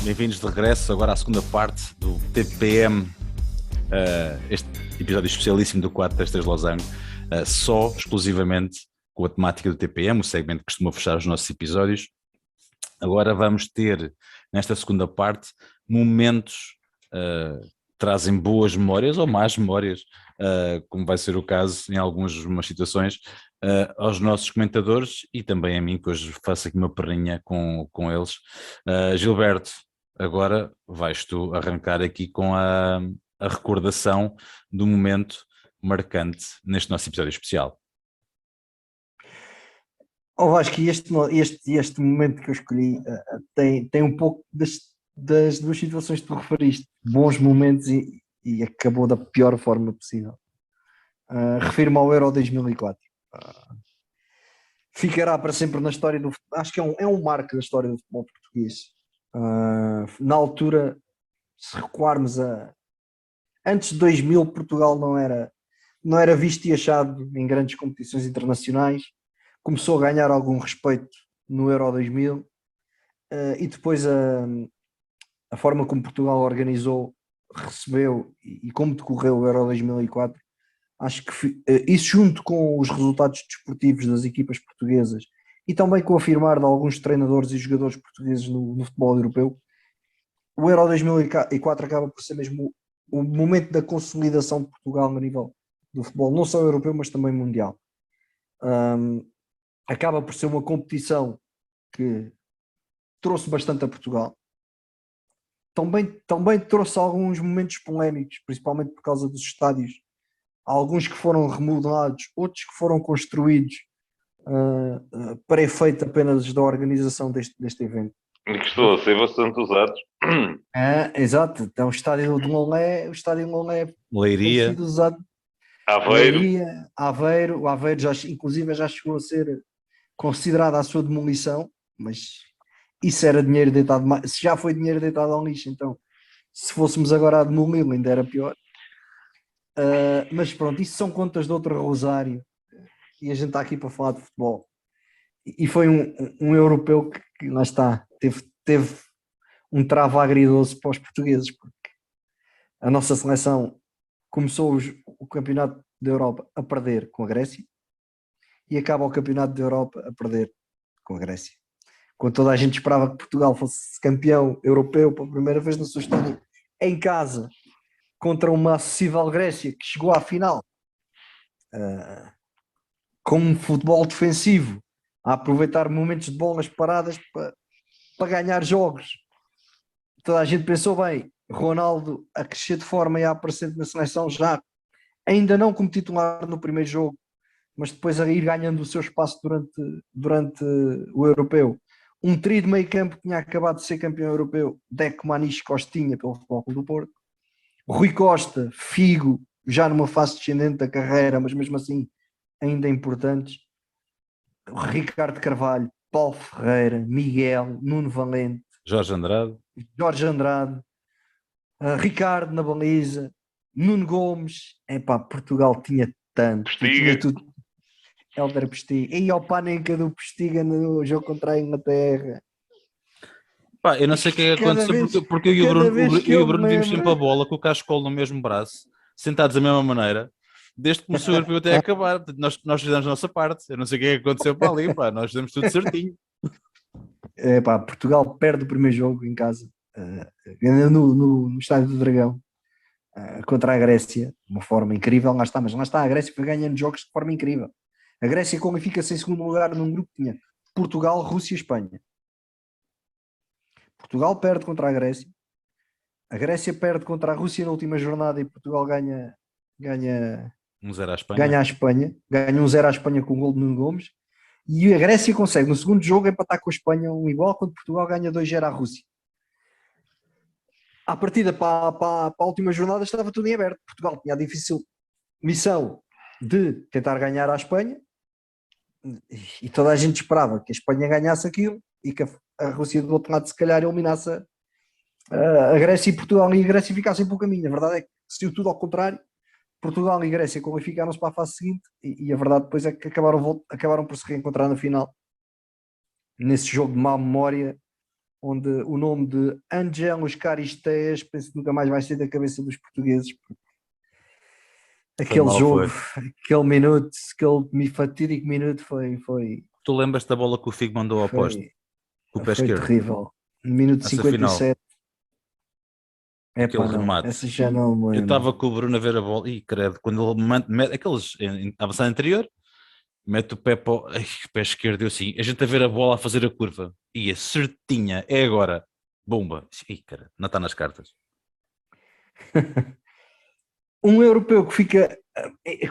Bem-vindos de regresso agora à segunda parte do TPM, este episódio especialíssimo do 433 Losango, só exclusivamente com a temática do TPM, o segmento que costuma fechar os nossos episódios. Agora vamos ter, nesta segunda parte, momentos que trazem boas memórias ou más memórias, como vai ser o caso em algumas situações, aos nossos comentadores e também a mim, que hoje faço aqui uma perrinha com eles. Gilberto, agora vais tu arrancar aqui com a recordação do momento marcante neste nosso episódio especial. Vasco, este momento que eu escolhi tem um pouco das duas situações que tu referiste, bons momentos e acabou da pior forma possível. Refiro-me ao Euro 2004. Ficará para sempre na história do futebol. Acho que é um marco da história do futebol português. Na altura, se recuarmos antes de 2000, Portugal não era visto e achado em grandes competições internacionais. Começou a ganhar algum respeito no Euro 2000 e depois a forma como Portugal organizou, recebeu e como decorreu o Euro 2004, acho que isso, junto com os resultados desportivos das equipas portuguesas e também com o afirmar de alguns treinadores e jogadores portugueses no futebol europeu, o Euro 2004 acaba por ser mesmo o momento da consolidação de Portugal no nível do futebol, não só europeu, mas também mundial. Acaba por ser uma competição que trouxe bastante a Portugal. Também trouxe alguns momentos polémicos, principalmente por causa dos estádios. Alguns que foram remodelados, outros que foram construídos para efeito apenas da organização deste evento. E que estou a ser bastante usados. Exato. Então, o estádio de Lolé Leiria, tem sido usado. Aveiro. Leiria, Aveiro. O Aveiro inclusive já chegou a ser considerada a sua demolição, mas isso era dinheiro deitado, se já foi dinheiro deitado ao lixo, então se fôssemos agora a demoli-lo ainda era pior. Mas pronto, isso são contas de outro rosário e a gente está aqui para falar de futebol. E foi um europeu que lá está, teve um travo agridoce para os portugueses, porque a nossa seleção começou o campeonato da Europa a perder com a Grécia e acaba o campeonato da Europa a perder com a Grécia. Quando toda a gente esperava que Portugal fosse campeão europeu pela primeira vez na sua história, em casa, contra uma acessível Grécia que chegou à final com um futebol defensivo, a aproveitar momentos de bolas paradas para ganhar jogos. Toda a gente pensou bem, Ronaldo a crescer de forma e a aparecer na seleção já, ainda não como titular no primeiro jogo, mas depois a ir ganhando o seu espaço durante o europeu. Um trio de meio campo que tinha acabado de ser campeão europeu, Deco, Maniche, Costinha pelo Futebol Clube do Porto. Rui Costa, Figo, já numa fase descendente da carreira, mas mesmo assim ainda importantes. Ricardo Carvalho, Paulo Ferreira, Miguel, Nuno Valente, Jorge Andrade, Ricardo na baliza, Nuno Gomes. Portugal tinha tanto, tinha tudo. Hélder Postiga, e ao Panenka do Postiga no jogo contra a Inglaterra. Eu não sei o que é que aconteceu, porque eu e o Bruno vimos sempre a bola com o cascol no mesmo braço, sentados da mesma maneira, desde que começou o europeu até acabar. Nós fizemos a nossa parte. Eu não sei o que é que aconteceu para ali, nós fizemos tudo certinho. Portugal perde o primeiro jogo em casa, no Estádio do Dragão, contra a Grécia, de uma forma incrível. Lá está, a Grécia foi ganhando jogos de forma incrível. A Grécia qualifica-se em segundo lugar num grupo que tinha Portugal, Rússia e Espanha. Portugal perde contra a Grécia perde contra a Rússia na última jornada e Portugal ganha 1-0 à Espanha. Ganha a Espanha, ganha 1-0 à Espanha com o gol de Nuno Gomes, e a Grécia consegue no segundo jogo empatar com a Espanha igual, quando Portugal ganha 2-0 à Rússia. À partida para a última jornada estava tudo em aberto. Portugal tinha a difícil missão de tentar ganhar à Espanha e toda a gente esperava que a Espanha ganhasse aquilo e que a Rússia do outro lado se calhar eliminasse a Grécia e Portugal, e a Grécia ficassem pelo caminho. A verdade é que saiu tudo ao contrário. Portugal e Grécia qualificaram-se para a fase seguinte e a verdade depois é que acabaram por se reencontrar na final, nesse jogo de má memória, onde o nome de Ângelos Caristeias penso que nunca mais vai sair da cabeça dos portugueses. Aquele mal, jogo, aquele minuto, aquele fatídico minuto foi Tu lembras da bola que o Figo mandou ao poste? Com o pé foi esquerdo? terrível. Minuto Essa final. 57. Aquele Não, remate. essa já não me Eu lembro. estava com o Bruno a ver a bola e credo, quando ele mete aqueles avançado anterior, mete o pé para o pé esquerdo, eu assim, a gente a ver a bola a fazer a curva, e a certinha, é agora, bomba. Ih, cara, não está nas cartas. Um europeu que fica,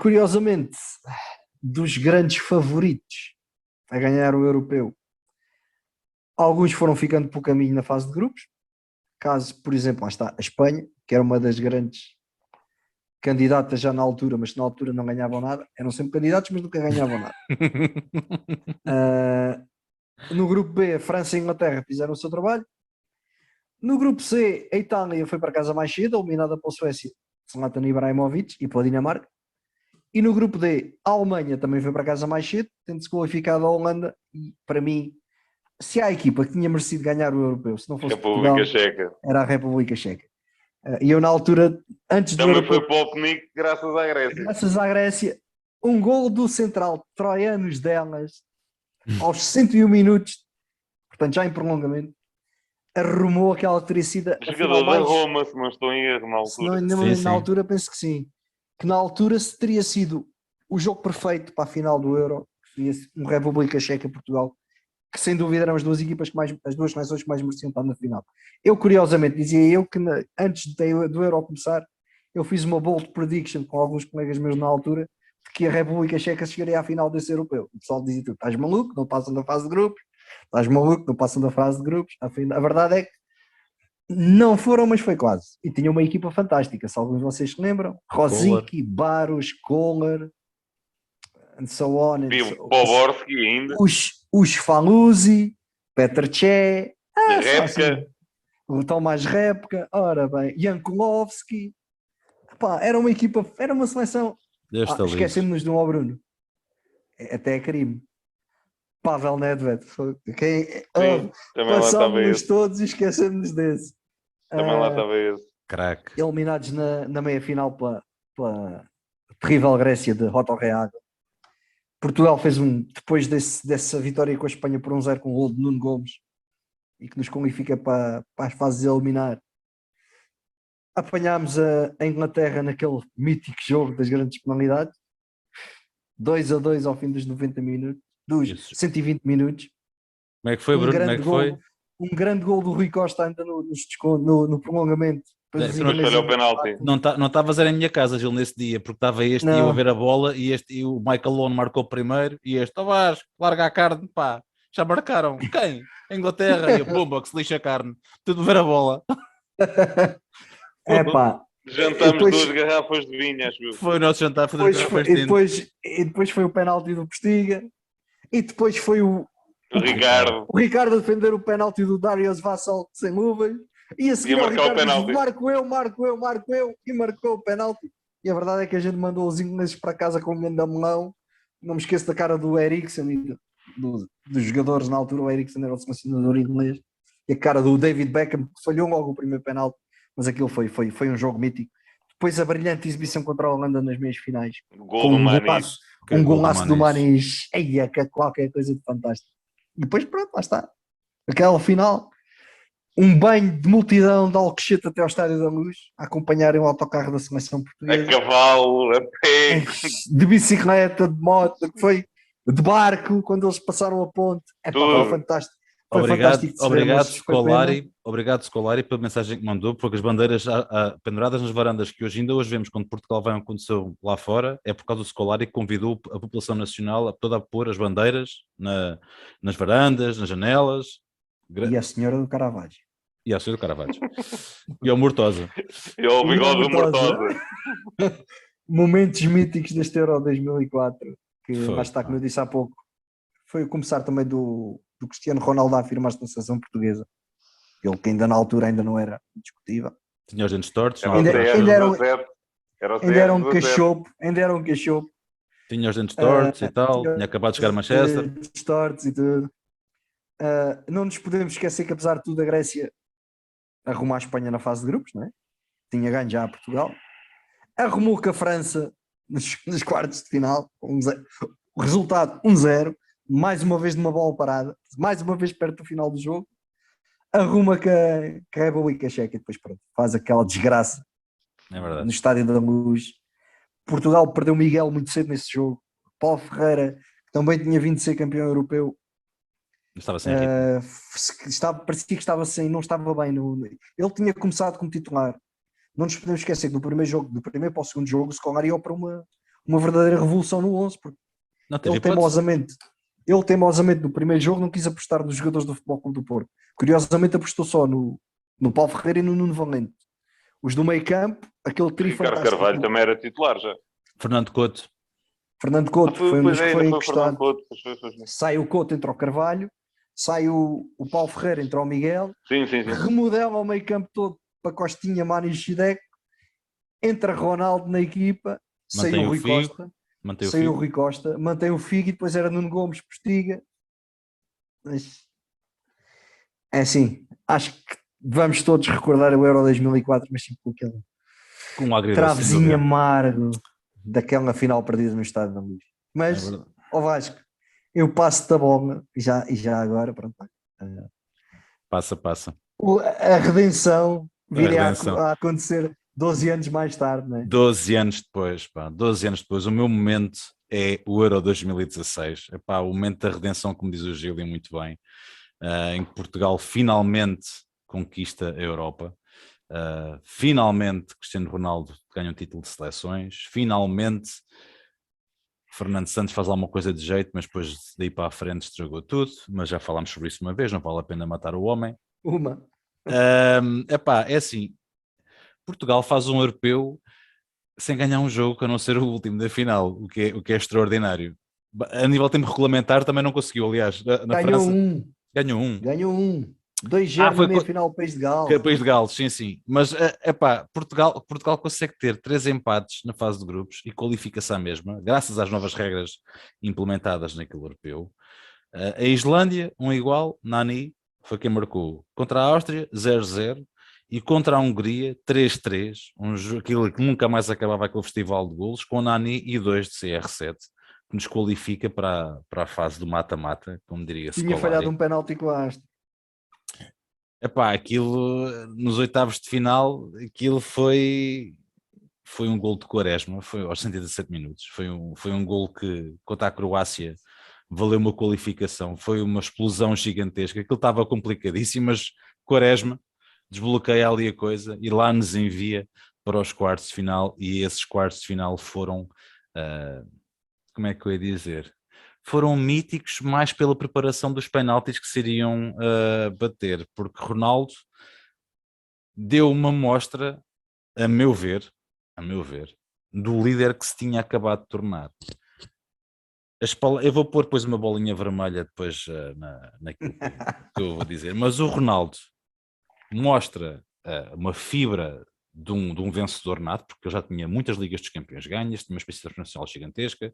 curiosamente, dos grandes favoritos a ganhar o europeu. Alguns foram ficando pelo caminho na fase de grupos. Caso, por exemplo, lá está a Espanha, que era uma das grandes candidatas já na altura, mas na altura não ganhavam nada. Eram sempre candidatos, mas nunca ganhavam nada. No grupo B, a França e a Inglaterra fizeram o seu trabalho. No grupo C, a Itália foi para casa mais cedo, eliminada pela Suécia, Zlatan Ibrahimovic, e pela Dinamarca. E no grupo D, a Alemanha também foi para casa mais cedo, tendo-se qualificado a Holanda. E para mim, se há a equipa que tinha merecido ganhar o europeu, se não fosse República Portugal, Checa. era a República Checa. E eu, na altura, antes do Também europeu, foi para o Penic graças à Grécia. graças à Grécia, um gol do central Troianos delas, aos 101 minutos, portanto já em prolongamento, arrumou aquela que teria sido a final Jogador da mais... Roma, se não estou em erro, na Se não, altura. na altura penso que sim. Que na altura se teria sido o jogo perfeito para a final do Euro, seria um República Checa-Portugal, que sem dúvida eram as duas equipas que mais, as duas seleções que mais mereciam estar na final. Eu, curiosamente, dizia eu que antes do Euro começar, eu fiz uma bold prediction com alguns colegas meus na altura, de que a República Checa chegaria à final desse europeu. O pessoal dizia: tu estás maluco, não passam da fase de grupos, estás maluco, não passam da fase de grupos. A verdade é que não foram, mas foi quase. E tinha uma equipa fantástica, se alguns de vocês se lembram. Rosicky, Baros, Kohler, and so on. Boborski ainda. Os Falusi, Petr Cech, Repka. o Tomás Repka, ora bem, Jankulovski. Era uma equipa, era uma seleção. Esquecemos-nos de um ao Bruno. Até é crime. Pavel Nedved. Passámos-nos todos e esquecemos deles. Também lá estava esse. Crack. Eliminados na meia-final pela terrível Grécia de Roto Reago. Portugal fez depois dessa vitória com a Espanha por 1-0 com o gol de Nuno Gomes e que nos qualifica para as fases de eliminar. Apanhámos a Inglaterra naquele mítico jogo das grandes penalidades. 2-2 ao fim dos 90 minutos. Dos 120 minutos. Como é que foi, Bruno? Como é que foi? Um grande gol do Rui Costa ainda no prolongamento. Mas falhou o penalti. Não estavas a minha casa, Gil, nesse dia, porque estava este e eu a ver a bola e o Michael Lone marcou primeiro e este, Vasco, larga a carne, pá, já marcaram. Quem? A Inglaterra. E eu, bomba, que se lixa a carne. Tudo a ver a bola. Jantamos duas garrafas de vinho, acho eu. Foi o nosso jantar. E depois foi o penalti do Postiga. E depois foi o Ricardo a defender o penalti do Darius Vassal sem luvas. E a seguir o Ricardo diz: marco eu, e marcou o penalti. E a verdade é que a gente mandou os ingleses para casa com o Mendamelão. Não me esqueço da cara do Eriksen e dos jogadores na altura. O Eriksen era o selecionador inglês. E a cara do David Beckham, que falhou logo o primeiro penalti. Mas aquilo foi um jogo mítico. Depois a brilhante exibição contra a Holanda nas meias finais. Um golaço do Manis. Eia, qualquer coisa de fantástico. E depois pronto, lá está. Aquela final, um banho de multidão de Alcochete até ao Estádio da Luz, a acompanharem o autocarro da seleção portuguesa. A cavalo, a pé. De bicicleta, de moto, que foi de barco, quando eles passaram a ponte. Foi fantástico. Obrigado, Scolari, pela mensagem que mandou, porque as bandeiras penduradas nas varandas que ainda hoje vemos quando Portugal vai a um aconteceu lá fora, é por causa do Scolari que convidou a população nacional a toda a pôr as bandeiras nas varandas, nas janelas. E a senhora do Caravaggio. E a senhora do Caravaggio. E ao Mortosa. E ao bigode do Mortosa. Momentos míticos deste Euro 2004, que lá está, como eu disse há pouco, foi começar também do Cristiano Ronaldo a afirmar-se na seleção portuguesa. Ele que ainda na altura ainda não era discutível. Tinha os dentes tortos. Ainda era um cachopo. Tinha os dentes tortos e tal. Tinha acabado de chegar a Manchester. Dentes tortos e tudo. Não nos podemos esquecer que, apesar de tudo, a Grécia arrumou a Espanha na fase de grupos, não é? Tinha ganho já a Portugal. Arrumou com a França nos quartos de final. O resultado 1-0. Mais uma vez de uma bola parada. Mais uma vez perto do final do jogo. Arruma com a República Checa e depois pronto, faz aquela desgraça no Estádio da Luz. Portugal perdeu o Miguel muito cedo nesse jogo. Paulo Ferreira, que também tinha vindo ser campeão europeu, estava sem ritmo. Parecia que estava sem, não estava bem. Ele tinha começado como titular. Não nos podemos esquecer que no primeiro jogo, do primeiro para o segundo jogo, o Scolari ia para uma verdadeira revolução no 11, porque ele teimosamente no primeiro jogo não quis apostar nos jogadores do Futebol Clube do Porto. Curiosamente apostou só no Paulo Ferreira e no Nuno Valente. Os do meio campo, aquele trio fantástico. Ricardo Carvalho também era titular já. Fernando Couto foi um dos que foi encostado. Sai o Couto, entra o Carvalho, sai o Paulo Ferreira, entra o Miguel, sim. Remodela o meio campo todo para Costinha, Mano e Chideco, entra Ronaldo na equipa, saiu o Rui Costa, mantém o Figo e depois era Nuno Gomes, Postiga. Mas é assim, acho que vamos todos recordar o Euro 2004, mas sempre com aquele travezinho amargo daquela final perdida no Estádio da Luz. Mas, Vasco, eu passo-te a bola e já agora, pronto. Passa. A redenção viria a acontecer 12 anos mais tarde, não é? 12 anos depois, pá. 12 anos depois. O meu momento é o Euro 2016. Epá, o momento da redenção, como diz o Gílio muito bem, em que Portugal finalmente conquista a Europa. Finalmente Cristiano Ronaldo ganha um título de seleções. Finalmente Fernando Santos faz alguma coisa de jeito, mas depois daí para a frente estragou tudo. Mas já falámos sobre isso uma vez, não vale a pena matar o homem. É assim, Portugal faz um europeu sem ganhar um jogo, a não ser o último da final, o que é extraordinário. A nível de tempo regulamentar também não conseguiu, aliás. Na França ganhou um. 2-0 na meia-final do País de Gales. País de Gales, sim. Mas, Portugal consegue ter 3 empates na fase de grupos e qualifica-se à mesma, graças às novas regras implementadas naquele europeu. A Islândia, 1 igual, Nani, foi quem marcou. Contra a Áustria, 0-0. E contra a Hungria, 3-3. Aquilo que nunca mais acabava aquele festival de golos, com Nani e 2 de CR7, que nos qualifica para a fase do mata-mata, como diria Scolari. Tinha falhado um penalti com a Áustria. Aquilo nos oitavos de final, aquilo foi um gol de Quaresma, foi aos 117 minutos, foi um gol que contra a Croácia valeu uma qualificação, foi uma explosão gigantesca, aquilo estava complicadíssimo, mas Quaresma desbloqueia ali a coisa e lá nos envia para os quartos de final, e esses quartos de final foram, como é que eu ia dizer? Foram míticos mais pela preparação dos penaltis que se iriam bater, porque Ronaldo deu uma mostra, a meu ver, do líder que se tinha acabado de tornar. Eu vou pôr depois uma bolinha vermelha depois naquilo que eu vou dizer, mas o Ronaldo mostra uma fibra de um vencedor nato, porque eu já tinha muitas Ligas dos Campeões ganhas, tinha uma experiência internacional gigantesca,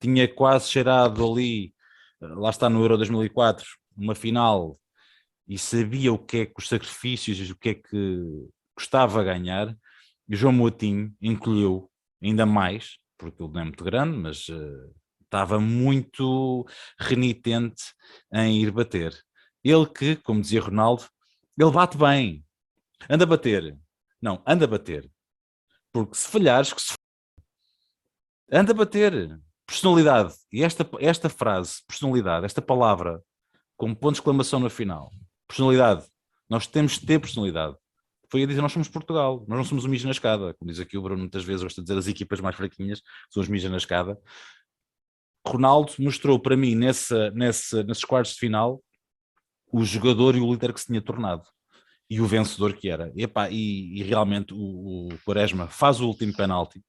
tinha quase cheirado ali, lá está no Euro 2004, uma final, e sabia o que é que os sacrifícios e o que é que gostava de ganhar, e João Moutinho encolheu ainda mais, porque ele não é muito grande, mas estava muito renitente em ir bater. Ele que, como dizia Ronaldo, ele bate bem, anda a bater. Não, anda a bater. Porque se falhares, anda a bater. Personalidade. E esta frase, personalidade, esta palavra, com ponto de exclamação no final. Personalidade. Nós temos de ter personalidade. Foi a dizer, nós somos Portugal, nós não somos o mijo na escada. Como diz aqui o Bruno, muitas vezes gosta de dizer as equipas mais fraquinhas são os mijos na escada. Ronaldo mostrou para mim, nesses quartos de final, o jogador e o líder que se tinha tornado. E o vencedor que era. E realmente o Quaresma faz o último penalti.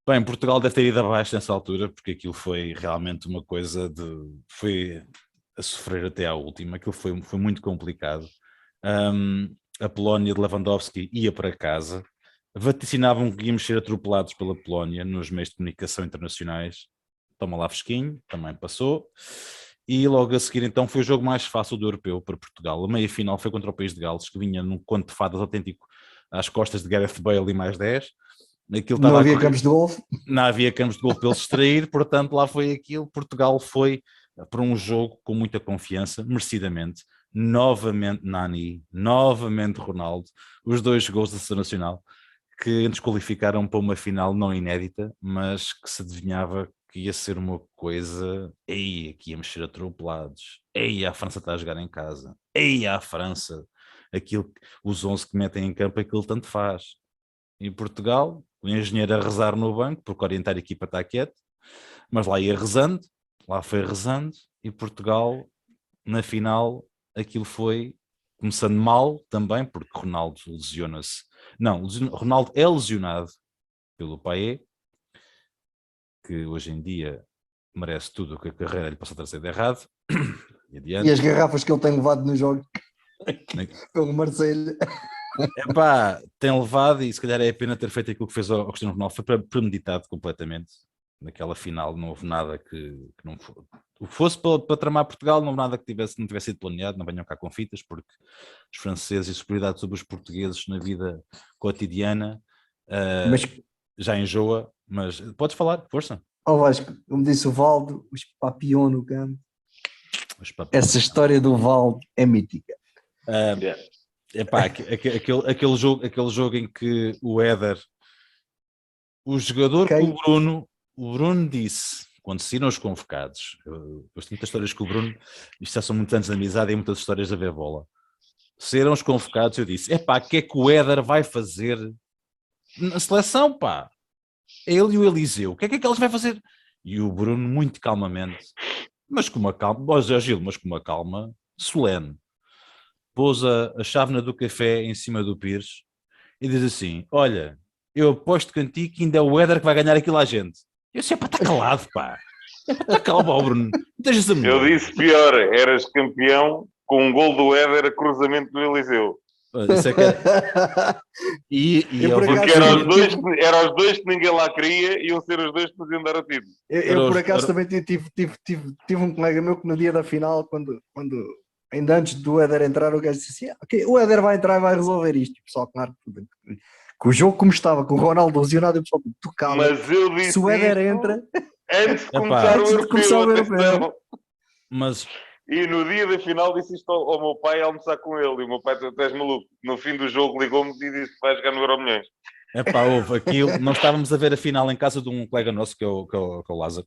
Bem, Portugal deve ter ido abaixo nessa altura, porque aquilo foi realmente uma coisa foi a sofrer até à última. Aquilo foi muito complicado. A Polónia de Lewandowski ia para casa. Vaticinavam que íamos ser atropelados pela Polónia nos meios de comunicação internacionais. Toma lá fresquinho, também passou. E logo a seguir então foi o jogo mais fácil do europeu para Portugal. A meia-final foi contra o País de Gales, que vinha num conto de fadas autêntico às costas de Gareth Bale e mais 10. Aquilo Não estava a havia correr, campos de golfe. não havia campos de gol para ele se extrair, portanto lá foi aquilo. Portugal foi para um jogo com muita confiança, merecidamente. Novamente Nani, novamente Ronaldo, os 2 gols da Seleção Nacional, que nos qualificaram para uma final não inédita, mas que se adivinhava que ia ser uma coisa, ei, que íamos ser atropelados, ei, a França está a jogar em casa, ei, a França, os 11 que metem em campo, aquilo tanto faz. Em Portugal, o engenheiro a rezar no banco, porque orientar a equipa está quieto, mas lá ia rezando, lá foi rezando, e Portugal, na final, aquilo foi começando mal também, porque Ronaldo lesiona-se. Não, Ronaldo é lesionado pelo Payet, que hoje em dia merece tudo o que a carreira lhe possa trazer de errado. E as garrafas que ele tem levado no jogo pelo Marseille. Epá, tem levado, e se calhar é a pena ter feito aquilo que fez ao Cristiano Ronaldo, foi premeditado completamente. Naquela final não houve nada que não fosse para tramar Portugal, não houve nada que não tivesse sido planeado, não venham cá com fitas, porque os franceses e a superioridade sobre os portugueses na vida cotidiana Mas, já enjoa, mas podes falar, força. Vasco, como disse o Valdo, os papião no campo. Essa história do Valdo é mítica. Epá, aquele jogo em que o Éder, o jogador que o Bruno disse, quando saíram os convocados, eu gosto muitas histórias com o Bruno, isto já são muitos anos de amizade e muitas histórias a ver bola. Saíram os convocados, eu disse, epá, o que é que o Éder vai fazer na seleção, pá? Ele e o Eliseu, o que é que eles vai fazer? E o Bruno, muito calmamente, mas com uma calma, Gil, mas com uma calma solene, pôs a chávena do café em cima do Pires e diz assim, olha, eu aposto contigo que ainda é o Éder que vai ganhar aquilo à gente. Eu disse, pá, está calado, pá. Está calmo, Bruno. Eu disse pior, eras campeão com um gol do Éder a cruzamento do Eliseu. Isso é que é. Porque eram os dois que ninguém lá queria, iam ser os dois que nos iam dar o título. Eu por acaso também tive um colega meu que no dia da final, quando ainda antes do Éder entrar, o gajo disse assim, okay, o Éder vai entrar e vai resolver isto. E o pessoal, claro, que o jogo como estava, com o Ronaldo lesionado, o pessoal, tu calma. Mas eu disse se o Éder entra... Antes de começar o europeu. Mas... E no dia da final disse isto ao meu pai a almoçar com ele. E o meu pai, tu és maluco. No fim do jogo ligou-me e disse que vai jogar no Euromilhões. Epá, houve aquilo. Não estávamos a ver a final em casa de um colega nosso, que é o Lázaro.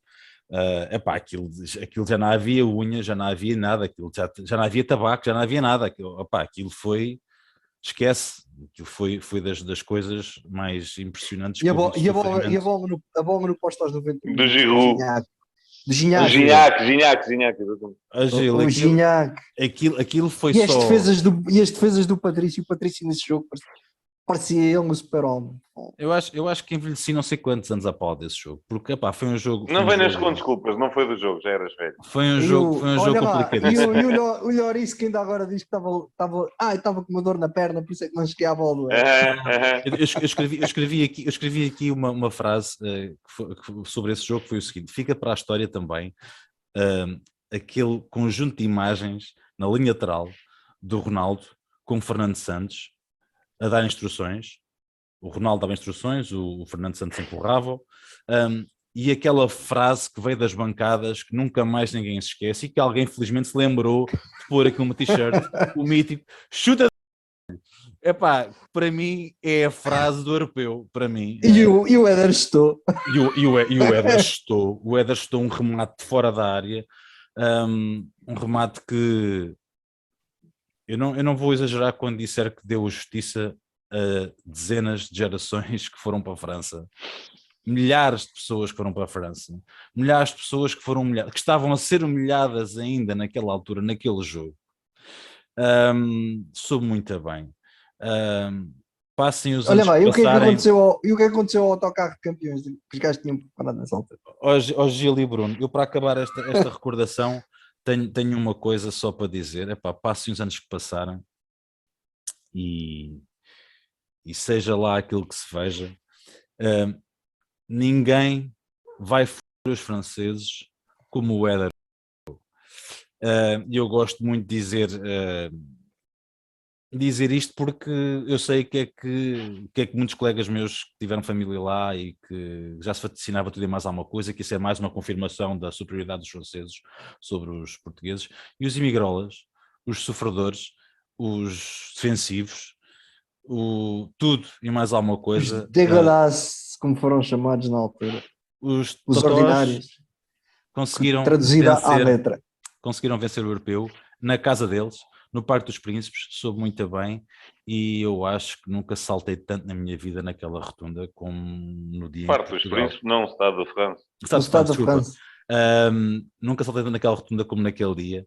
Epá, aquilo já não havia unha, já não havia nada. Aquilo já não havia tabaco, já não havia nada. Aquilo foi... Esquece, aquilo foi das coisas mais impressionantes. E a bola no posto aos 90 do Giroud. Do Gignac. O Gignac. Aquilo foi e só... E as defesas do Patrício. O Patrício nesse jogo parecia ele no super-homem. Eu acho que envelheci não sei quantos anos após desse jogo. Porque, epá, foi um jogo... Não venhas com desculpas, não foi do jogo, já eras velho. Foi um jogo complicadíssimo. E o Lloris que ainda agora diz que estava com uma dor na perna, por isso é que não cheguei à bola. Eu escrevi aqui uma frase sobre esse jogo, que foi o seguinte: fica para a história também aquele conjunto de imagens na linha lateral do Ronaldo com o Fernando Santos a dar instruções. O Ronaldo dava instruções, o Fernando Santos empurrava, e aquela frase que veio das bancadas, que nunca mais ninguém se esquece, e que alguém felizmente se lembrou de pôr aqui uma t-shirt, o mítico, chuta. Epá, para mim é a frase do europeu, para mim. E o Éder estou. E o Éder estou. O Éder estou um remate de fora da área, um remate que eu não vou exagerar quando disser que deu justiça a dezenas de gerações que foram para a França, milhares de pessoas que foram para a França, milhares de pessoas que foram humilhadas, que estavam a ser humilhadas ainda naquela altura, naquele jogo. Soube muito bem. Passem os anos. Olha lá, e o que é que aconteceu ao autocarro de campeões que os gajos tinham preparado nessa altura? Ó Gil e Bruno, eu para acabar esta recordação tenho uma coisa só para dizer. Epá, passem os anos que passaram e seja lá aquilo que se veja, ninguém vai foder os franceses como o Éder. E eu gosto muito de dizer isto porque eu sei que muitos colegas meus que tiveram família lá e que já se vaticinava tudo e mais alguma coisa, que isso é mais uma confirmação da superioridade dos franceses sobre os portugueses, e os imigrolas, os sofredores, os defensivos, tudo e mais alguma Os coisa, degolasse, como foram chamados na altura. os Os totós ordinários. conseguiram Traduzida à letra. vencer o europeu na casa deles, no Parque dos Príncipes, soube muito bem, e eu acho que nunca saltei tanto na minha vida naquela rotunda como no dia em que Parte dos Portugal... Príncipes, não o Estado da França. O Estado de Estado França, da desculpa. França. Nunca saltei tanto naquela rotunda como naquele dia.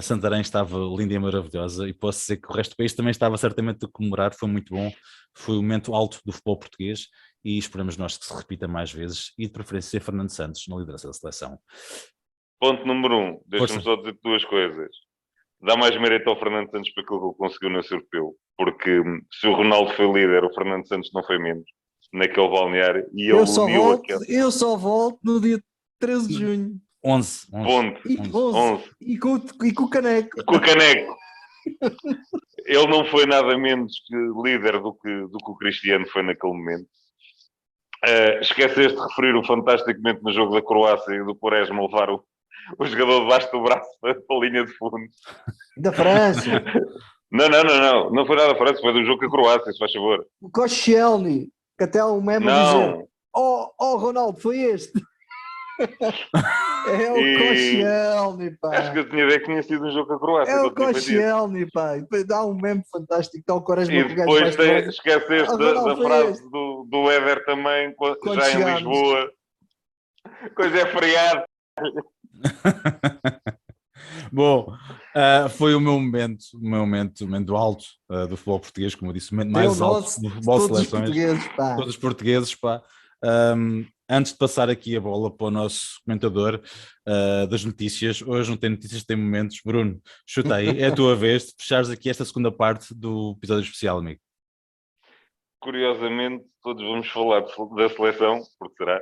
Santarém estava linda e maravilhosa, e posso dizer que o resto do país também estava certamente a comemorar, foi muito bom, foi o momento alto do futebol português, e esperamos nós que se repita mais vezes, e de preferência ser Fernando Santos na liderança da seleção. Ponto número 1. Deixa-me Força. só dizer duas coisas. Dá mais mérito ao Fernando Santos para aquilo que ele conseguiu nesse europeu. Porque se o Ronaldo foi líder, o Fernando Santos não foi menos naquele balneário. E ele uniu aquele... Eu só volto no dia 13 de junho. 11. Ponto. E 11. E com o caneco. Com o caneco. Ele não foi nada menos que líder do que o Cristiano foi naquele momento. Esqueceste de referir o fantasticamente no jogo da Croácia e do Quaresma levar o jogador debaixo do braço para a linha de fundo. Da França. Não foi nada da França, foi do jogo com a Croácia, se faz favor. O Koscielny, que até há um meme a dizer: Oh Ronaldo, foi este. É o Koscielny, pá. Acho que eu tinha ideia que tinha sido um jogo com a Croácia. É o Koscielny, pá. E depois dá um meme fantástico, está o Quaresma e com o gajo depois esqueceste da frase do Éder também, já em Lisboa. Coisa é feriado. Bom, foi o meu momento alto do futebol português, como eu disse, o momento mais alto do futebol de seleções. Todos os portugueses, pá. Antes de passar aqui a bola para o nosso comentador das notícias, hoje não tem notícias, tem momentos. Bruno, chuta aí, é a tua vez de fechares aqui esta segunda parte do episódio especial, amigo. Curiosamente, todos vamos falar da seleção, porque será?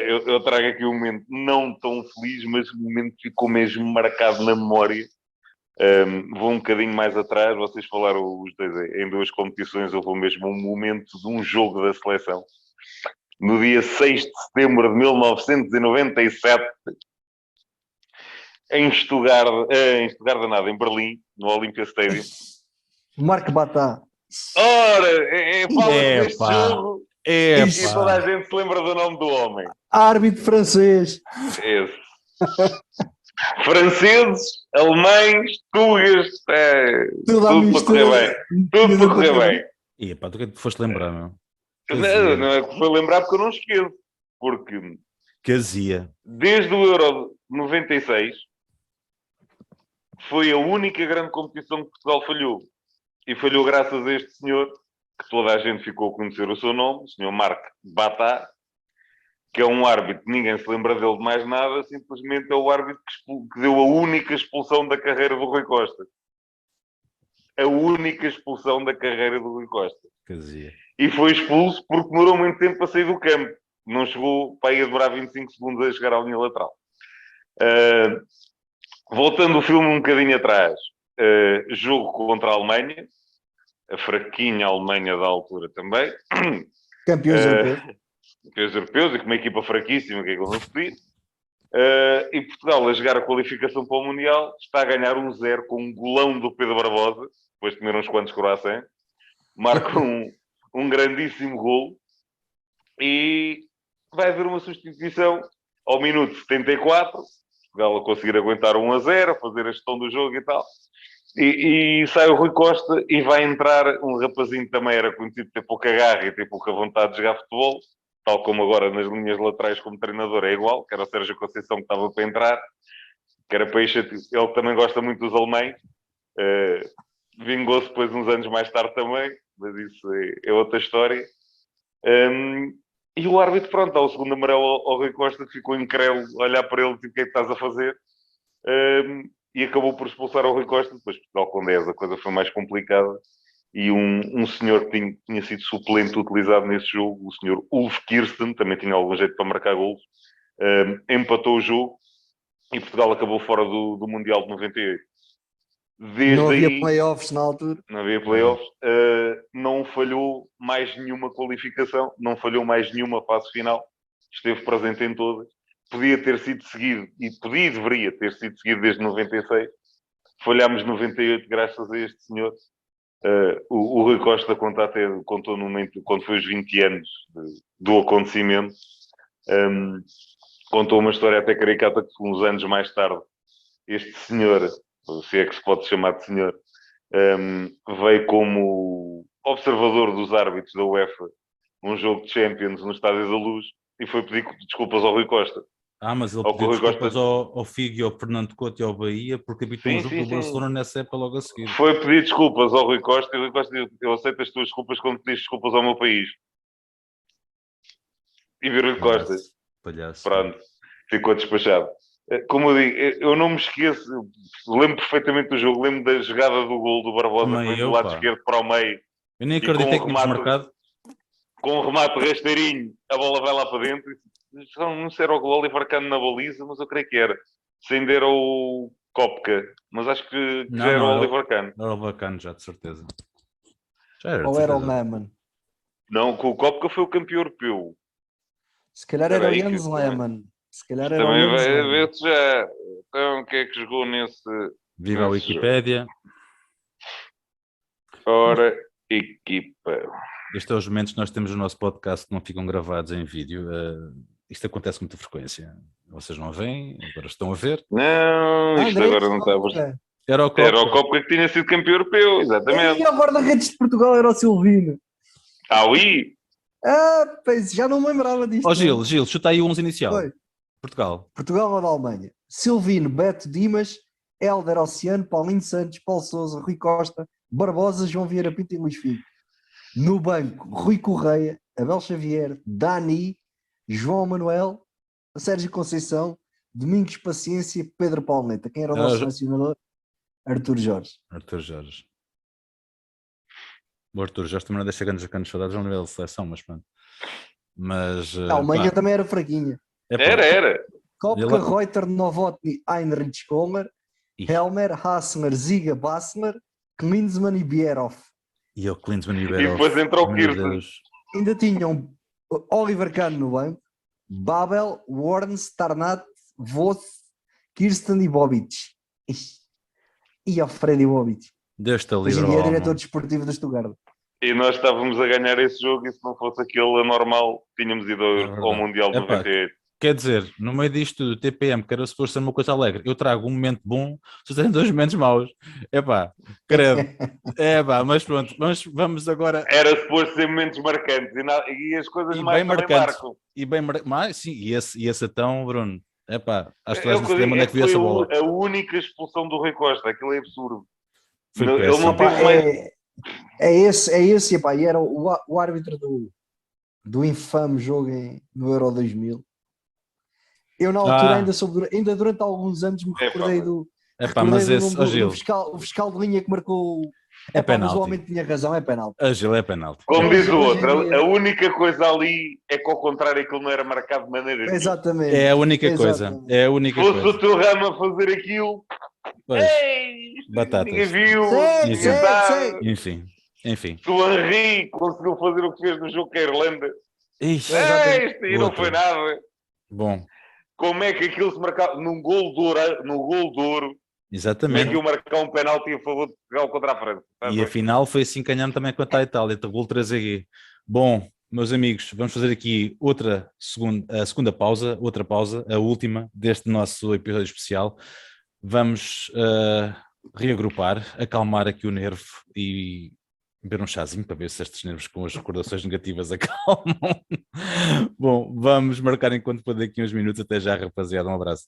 Eu trago aqui um momento não tão feliz, mas um momento que ficou mesmo marcado na memória. Vou um bocadinho mais atrás, vocês falaram os dois em duas competições, eu vou mesmo um momento de um jogo da seleção. No dia 6 de setembro de 1997, em Stuttgart, em Berlim, no Olympia Stadium. Marco Batá. Ora, fala-se deste jogo e toda a gente se lembra do nome do homem. Árbitro francês. Esse. Franceses, alemães, tugas, tudo para correr bem. Tudo para correr bem. E pá, tu que foste lembrar, meu? Não é que foi lembrar porque eu não esqueço. Porque Cazia. Desde o Euro 96 foi a única grande competição que Portugal falhou. E falhou graças a este senhor, que toda a gente ficou a conhecer o seu nome, o senhor Marc Batá, que é um árbitro que ninguém se lembra dele de mais nada, simplesmente é o árbitro que deu a única expulsão da carreira do Rui Costa. A única expulsão da carreira do Rui Costa. Cazia. E foi expulso porque demorou muito tempo a sair do campo. Não chegou para ir a demorar 25 segundos a chegar à linha lateral. Voltando o filme um bocadinho atrás, jogo contra a Alemanha, a fraquinha Alemanha da altura também. Campeões europeus. Campeões europeus e com uma equipa fraquíssima, que é que eu não pedi. E Portugal, a jogar a qualificação para o Mundial, está a ganhar 1-0 com um golão do Pedro Barbosa, depois de comer uns quantos croissants, marca um grandíssimo golo e vai haver uma substituição ao minuto 74, Portugal a conseguir aguentar 1-0, fazer a gestão do jogo e tal. E sai o Rui Costa e vai entrar um rapazinho que também era conhecido por ter pouca garra e ter pouca vontade de jogar futebol, tal como agora nas linhas laterais como treinador é igual, que era o Sérgio Conceição que estava para entrar, que era para ele também gosta muito dos alemães, vingou-se depois uns anos mais tarde também, mas isso é outra história. E o árbitro, pronto, dá o segundo amarelo ao Rui Costa, que ficou incrédulo a olhar para ele e disse: o que é que estás a fazer? E acabou por expulsar o Rui Costa. Depois, Portugal com 10, a coisa foi mais complicada. E um senhor que tinha sido suplente utilizado nesse jogo, o senhor Ulf Kirsten, também tinha algum jeito para marcar golos, empatou o jogo. e Portugal acabou fora do Mundial de 98. Não Desde havia aí, playoffs na altura. não havia playoffs, não falhou mais nenhuma qualificação, não falhou mais nenhuma fase final, esteve presente em todas. Podia ter sido seguido, e podia e deveria ter sido seguido desde 96. Falhámos 98 graças a este senhor. O Rui Costa contou no momento, quando foi os 20 anos do acontecimento, contou uma história até caricata que uns anos mais tarde, este senhor, se é que se pode chamar de senhor, veio como observador dos árbitros da UEFA num jogo de Champions no Estádio da Luz e foi pedir desculpas ao Rui Costa. Mas ele Ao que pediu o Rui desculpas Costa- ao Figo e ao Fernando Couto e ao Bahia porque habitou um Sim, jogo sim, do sim. Barcelona nessa época logo a seguir. Foi pedir desculpas ao Rui Costa e o Rui Costa disse: eu aceito as tuas desculpas quando pediste desculpas ao meu país. E virou Rui Costa. Palhaço. Pronto, ficou despachado. Como eu digo, eu não me esqueço, lembro perfeitamente do jogo, lembro da jogada do gol do Barbosa, Também que vem eu, do lado pá. esquerdo para o meio, Eu nem E com acreditei o que tínhamos remate- marcado. com um remate rasteirinho, a bola vai lá para dentro. Não sei se era o Oliver Kahn na baliza, mas eu creio que era. Se ainda era o Kopka, mas acho que Não, já era não, o era o- Oliver Kahn. Era o bacana já, de certeza. Já era, de Ou era o certeza. Lehmann? Não, que o Kopka foi o campeão europeu. Se calhar era o Espera aí, Jens que Lehmann. Se calhar era o Também Jens vai Lehmann. ver-se já. Então, o que é que jogou nesse. Viva a nesse jogo? Wikipédia. Ora, equipa. Estes são os momentos que nós temos no nosso podcast que não ficam gravados em vídeo. Isto acontece com muita frequência. Vocês não veem, agora estão a ver. Não, isto Andrés agora não está. Costa. Era o Era o Copa. Kopka que tinha sido campeão europeu, exatamente. E o guarda-redes de Portugal era o Silvino. Ali, Pois, já não me lembrava disto. Ó não. Gil, chuta aí o 11 inicial. Foi. Portugal. Portugal ou da Alemanha? Silvino, Beto Dimas, Hélder Oceano, Paulinho Santos, Paulo Sousa, Rui Costa, Barbosa, João Vieira Pinto e Luís Figo. No banco, Rui Correia, Abel Xavier, Dani, João Manuel, Sérgio Conceição, Domingos Paciência, Pedro Pauleta. Quem era o nosso selecionador? Artur Jorge. Artur Jorge. O Artur Jorge também não deixa grandes saudades ao nível de seleção, mas pronto. Mas. A Alemanha também era fraquinha. era. Kopka, Ele- Reuter, Novotny, Heinrich Kohler, Ih. Helmer, Hassler, Ziga, Bassler, Klinsmann e Bierhoff. E o Klinsmann e o E depois entrou o Kirsten. Ainda tinham Oliver Kahn no banco, Babel, Warren, Starnat, Voth, Kirsten e Bobic. E o Freddy Bobic. Deus te Hoje livre, em dia é homem. diretor desportivo do Stuttgart. E nós estávamos a ganhar esse jogo e se não fosse aquele anormal, tínhamos ido verdade. ao Mundial de Epá, 98. Quer dizer, no meio disto do TPM, que era suposto ser uma coisa alegre, eu trago um momento bom, vocês têm dois momentos maus. Epá, credo. Mas pronto, vamos agora. Era suposto ser momentos marcantes e as coisas E mais bem também marcantes. marcam. E bem, mas sim, e esse então, Bruno. Epá, acho que É toda a o gente que eu se lembra onde digo, é que viu essa bola. foi a única expulsão do Rui Costa, aquilo é absurdo. Foi Ele péssimo. não Opa, teve mais. é esse epá, e era o árbitro do infame jogo no Euro 2000. Eu na altura ainda durante alguns anos me recordei do mas do esse, nome Gil, o fiscal de linha que marcou. é Mas o penalti. homem tinha razão, é penalti. Gil, é penalti. Como diz o Hoje em outro, dia- a única coisa ali é que ao contrário aquilo não era marcado de maneira nenhuma. Exatamente. É a única coisa. Exatamente. É a única Se fosse coisa. o teu ramo a fazer aquilo, Pois, ei, batatas. ninguém viu, Sei, ninguém sei, sabe. Enfim. Se o Henry conseguiu fazer o que fez no jogo com a Irlanda, Ixi, isto aí não outro. foi nada. Bom, Como é que aquilo se marcava num gol de ouro, no gol de ouro, como é exatamente. que eu marcar um penalti a favor de Portugal contra a França? E afinal foi assim que ganhamos também contra a Itália, gol 3 Bom, meus amigos, vamos fazer aqui a segunda pausa, outra pausa, a última deste nosso episódio especial. Vamos reagrupar, acalmar aqui o nervo e beber um chazinho para ver se estes nervos com as recordações negativas acalmam. Bom, vamos marcar enquanto for daqui uns minutos. Até já, rapaziada. Um abraço.